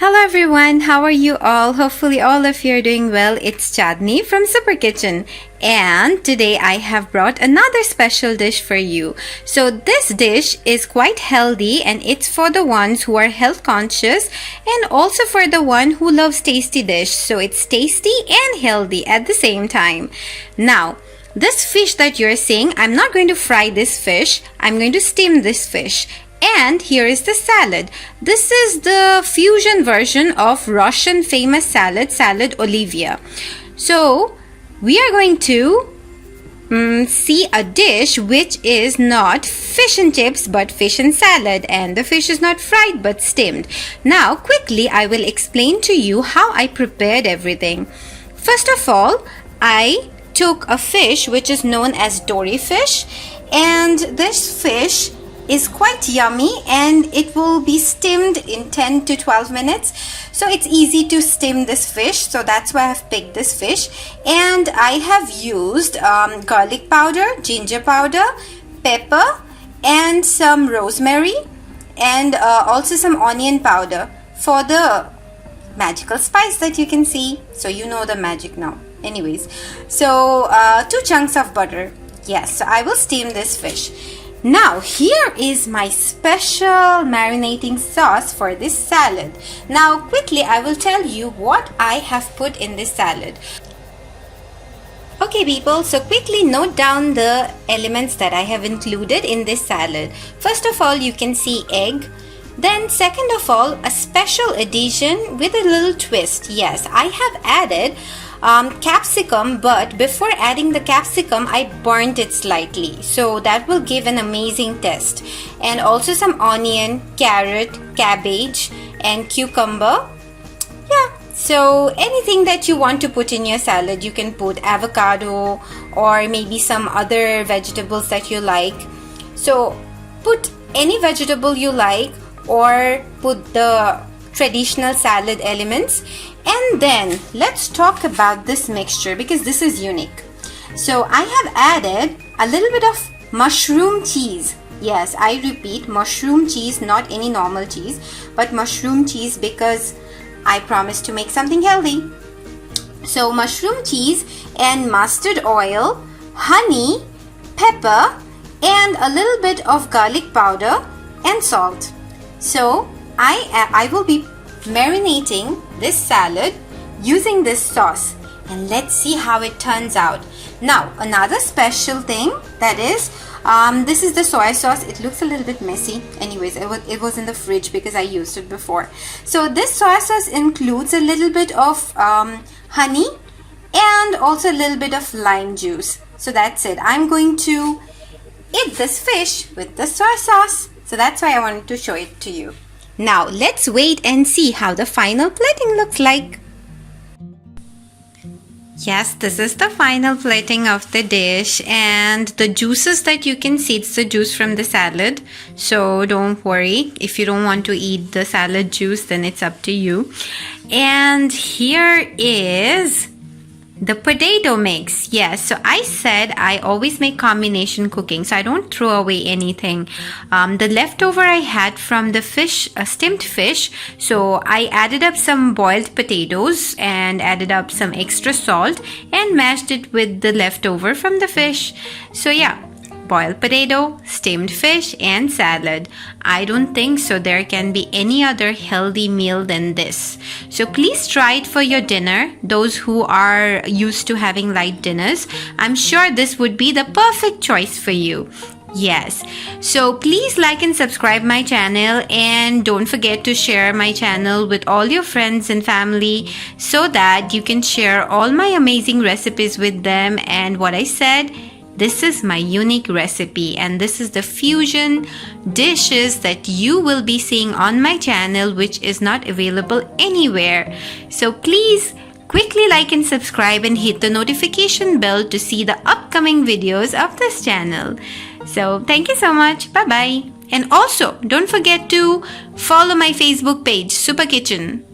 Hello everyone, how are you all? Hopefully all of you are doing well. It's Chandni from Super Kitchen and today I have brought another special dish for you. So this dish is quite healthy and it's for the ones who are health conscious and also for the one who loves tasty dish. So it's tasty and healthy at the same time. Now, this fish that you're seeing, I'm not going to fry this fish. I'm going to steam this fish. And here is the salad. This is the fusion version of Russian famous salad Olivia. So we are going to see a dish which is not fish and chips but fish and salad, and the fish is not fried but steamed. Now quickly I will explain to you how I prepared everything. First of all, I took a fish which is known as dory fish, and this fish is quite yummy and it will be steamed in 10 to 12 minutes. So it's easy to steam this fish, so that's why I've picked this fish. And I have used garlic powder, ginger powder, pepper and some rosemary and also some onion powder for the magical spice that you can see. So you know the magic now. Anyways, so 2 chunks of butter. Yes, so I will steam this fish. Now here is my special marinating sauce for this salad. Now quickly I will tell you what I have put in this salad. Okay people, so quickly note down the elements that I have included in this salad. First of all, you can see egg. Then second of all, a special addition with a little twist. Yes, I have added capsicum, but before adding the capsicum I burnt it slightly, so that will give an amazing taste. And also some onion, carrot, cabbage and cucumber. Yeah, so anything that you want to put in your salad, you can put avocado or maybe some other vegetables that you like. So put any vegetable you like or put the traditional salad elements. And then let's talk about this mixture because this is unique. So I have added a little bit of mushroom cheese. Yes, I repeat, mushroom cheese, not any normal cheese, but mushroom cheese because I promised to make something healthy. So mushroom cheese and mustard oil, honey, pepper and a little bit of garlic powder and salt. So I will be marinating this salad using this sauce, and let's see how it turns out. Now another special thing, that is this is the soy sauce. It looks a little bit messy. Anyways, it was in the fridge because I used it before. So this soy sauce includes a little bit of honey and also a little bit of lime juice. So that's it. I'm going to eat this fish with the soy sauce. So that's why I wanted to show it to you. Now let's wait and see how the final plating looks like. Yes, this is the final plating of the dish, and the juices that you can see, it's the juice from the salad. So don't worry, if you don't want to eat the salad juice, then it's up to you. And here is the potato mix. Yes, so I said I always make combination cooking, so I don't throw away anything. The leftover I had from the fish, steamed fish, so I added up some boiled potatoes and added up some extra salt and mashed it with the leftover from the fish. So yeah, boiled potato, steamed fish and salad. I don't think so there can be any other healthy meal than this. So please try it for your dinner. Those who are used to having light dinners, I'm sure this would be the perfect choice for you. Yes, so please like and subscribe my channel, and don't forget to share my channel with all your friends and family so that you can share all my amazing recipes with them. And what I said, this is my unique recipe, and this is the fusion dishes that you will be seeing on my channel, which is not available anywhere. So please quickly like and subscribe and hit the notification bell to see the upcoming videos of this channel. So thank you so much. Bye bye. And also don't forget to follow my Facebook page, Super Kitchen.